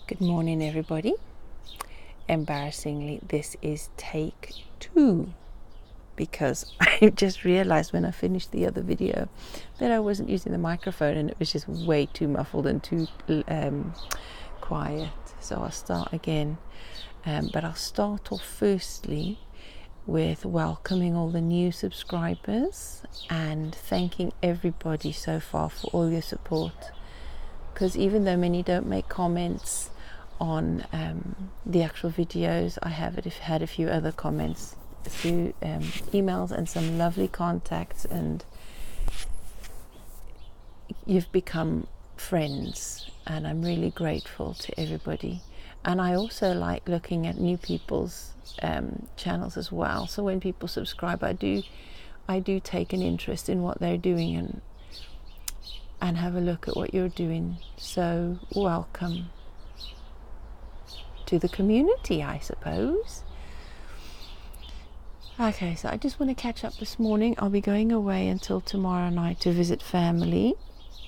Good morning, everybody. Embarrassingly, this is take 2 because I just realized when I finished the other video that I wasn't using the microphone and it was just way too muffled and too quiet. So I'll start again. But I'll start off firstly with welcoming all the new subscribers and thanking everybody so far for all your support. Because even though many don't make comments on the actual videos, I have had a few other comments through emails and some lovely contacts, and you've become friends, and I'm really grateful to everybody. And I also like looking at new people's channels as well. So when people subscribe, I do take an interest in what they're doing and have a look at what you're doing. So welcome to the community, I suppose. Okay, so I just want to catch up this morning. I'll be going away until tomorrow night to visit family.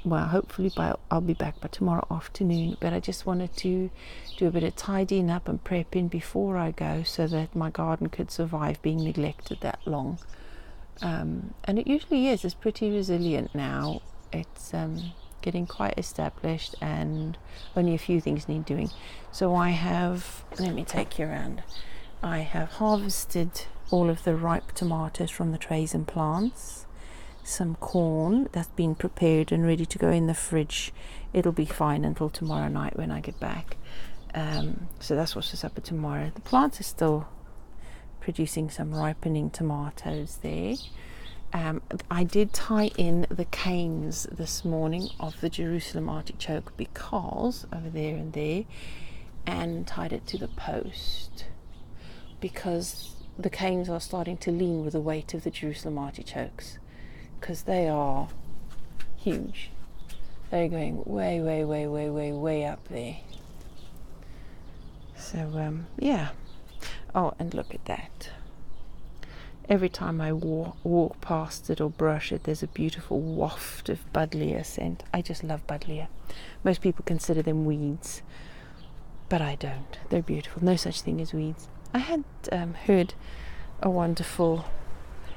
Well, hopefully I'll be back by tomorrow afternoon, but I just wanted to do a bit of tidying up and prepping before I go so that my garden could survive being neglected that long. And it usually is. It's pretty resilient now. It's getting quite established and only a few things need doing. So I have, let me take you around. I have harvested all of the ripe tomatoes from the trays and plants. Some corn that's been prepared and ready to go in the fridge. It'll be fine until tomorrow night when I get back. So that's what's for supper tomorrow. The plants are still producing some ripening tomatoes there. I did tie in the canes this morning of the Jerusalem artichoke because over there and there, and tied it to the post because the canes are starting to lean with the weight of the Jerusalem artichokes because they are huge. They're going way up there. So yeah. Oh, and look at that. Every time I walk past it or brush it, there's a beautiful waft of buddleia scent. I just love buddleia. Most people consider them weeds, but I don't. They're beautiful. No such thing as weeds. I had heard a wonderful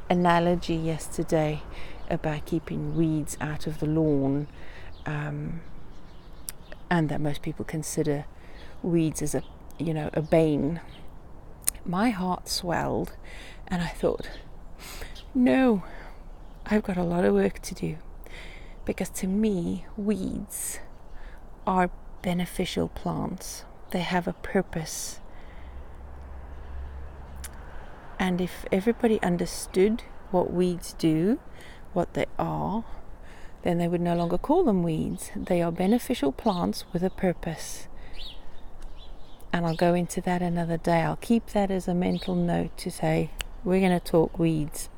analogy yesterday about keeping weeds out of the lawn, and that most people consider weeds as a bane. My heart swelled. And I thought, no, I've got a lot of work to do. Because to me, weeds are beneficial plants. They have a purpose. And if everybody understood what weeds do, what they are, then they would no longer call them weeds. They are beneficial plants with a purpose. And I'll go into that another day. I'll keep that as a mental note to say, we're going to talk weeds,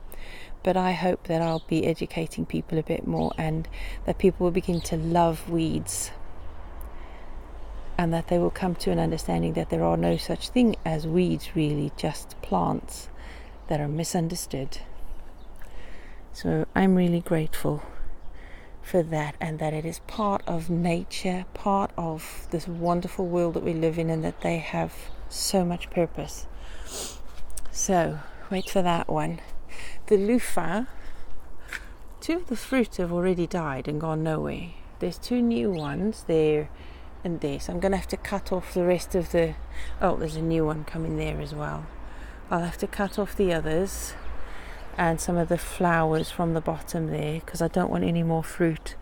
but I hope that I'll be educating people a bit more and that people will begin to love weeds and that they will come to an understanding that there are no such thing as weeds, really, just plants that are misunderstood. So I'm really grateful for that, and that it is part of nature, part of this wonderful world that we live in, and that they have so much purpose. So wait for that one. The loofah, 2 of the fruit have already died and gone nowhere. There's 2 new ones there and there. So I'm going to have to cut off the rest of the... Oh, there's a new one coming there as well. I'll have to cut off the others and some of the flowers from the bottom there because I don't want any more fruit.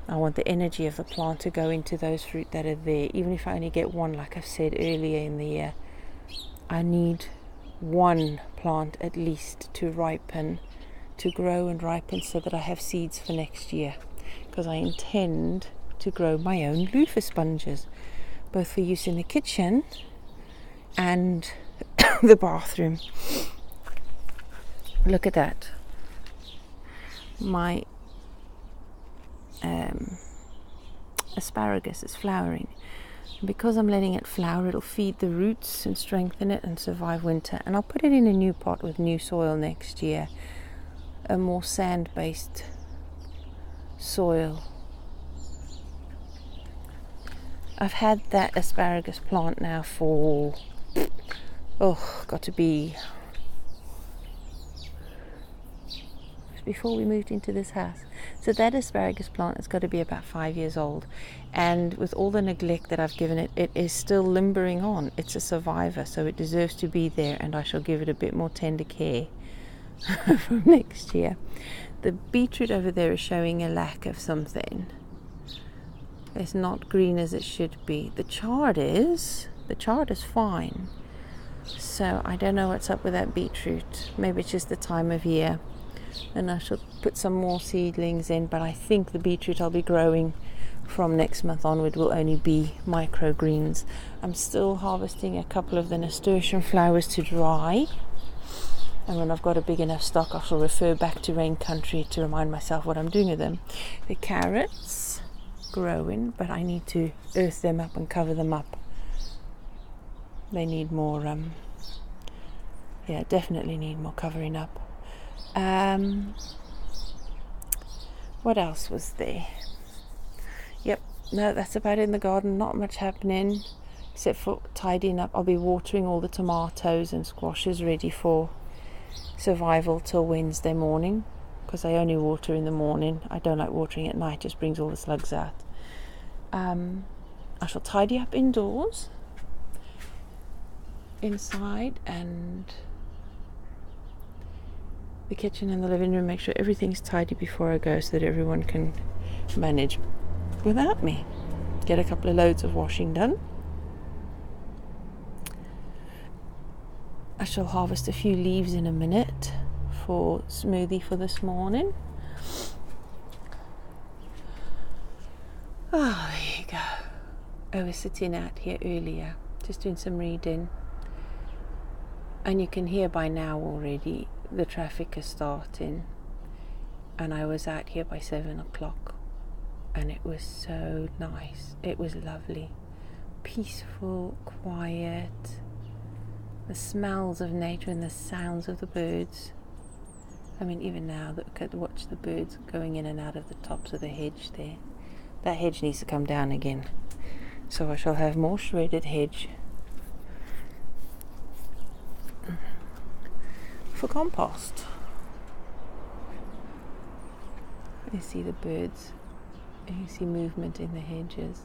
I want the energy of the plant to go into those fruit that are there. Even if I only get one, like I've said earlier in the year, I need one plant at least to ripen, to grow and ripen so that I have seeds for next year, because I intend to grow my own loofah sponges, both for use in the kitchen and the bathroom. Look at that. My asparagus is flowering. And because I'm letting it flower, it'll feed the roots and strengthen it and survive winter. And I'll put it in a new pot with new soil next year, a more sand-based soil. I've had that asparagus plant now for, got to be before we moved into this house. So that asparagus plant has got to be about 5 years old, and with all the neglect that I've given it, it is still limbering on. It's a survivor, so it deserves to be there, and I shall give it a bit more tender care from next year. The beetroot over there is showing a lack of something. It's not green as it should be. The chard is fine. So I don't know what's up with that beetroot. Maybe it's just the time of year. And I shall put some more seedlings in, but I think the beetroot I'll be growing from next month onward will only be microgreens. I'm still harvesting a couple of the nasturtium flowers to dry, and when I've got a big enough stock, I shall refer back to rain country to remind myself what I'm doing with them. The carrots growing, but I need to earth them up and cover them up. They need more definitely need more covering up. What else was there? Yep, no, that's about it in the garden. Not much happening except for tidying up. I'll be watering all the tomatoes and squashes ready for survival till Wednesday morning, because I only water in the morning. I don't like watering at night, just brings all the slugs out. I shall tidy up indoors, inside, and the kitchen and the living room, make sure everything's tidy before I go so that everyone can manage without me. Get a couple of loads of washing done. I shall harvest a few leaves in a minute for smoothie for this morning. Oh, there you go. I was sitting out here earlier just doing some reading, and you can hear by now already the traffic is starting, and I was out here by 7 o'clock, and it was so nice. It was lovely, peaceful, quiet, the smells of nature and the sounds of the birds. I mean, even now, watch the birds going in and out of the tops of the hedge there. That hedge needs to come down again, so I shall have more shredded hedge for compost. You see the birds, you see movement in the hedges.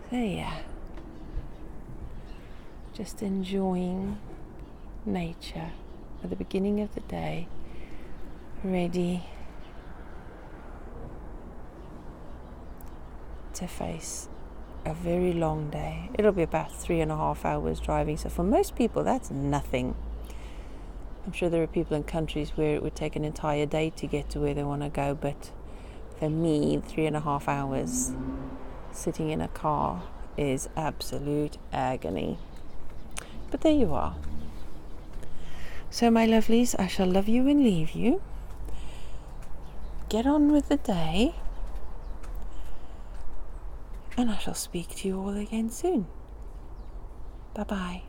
So yeah, just enjoying nature at the beginning of the day, ready to face a very long day. It'll be about 3.5 hours driving, so for most people that's nothing. I'm sure there are people in countries where it would take an entire day to get to where they want to go, but for me, 3.5 hours sitting in a car is absolute agony. But there you are. So my lovelies, I shall love you and leave you. Get on with the day, and I shall speak to you all again soon. Bye-bye.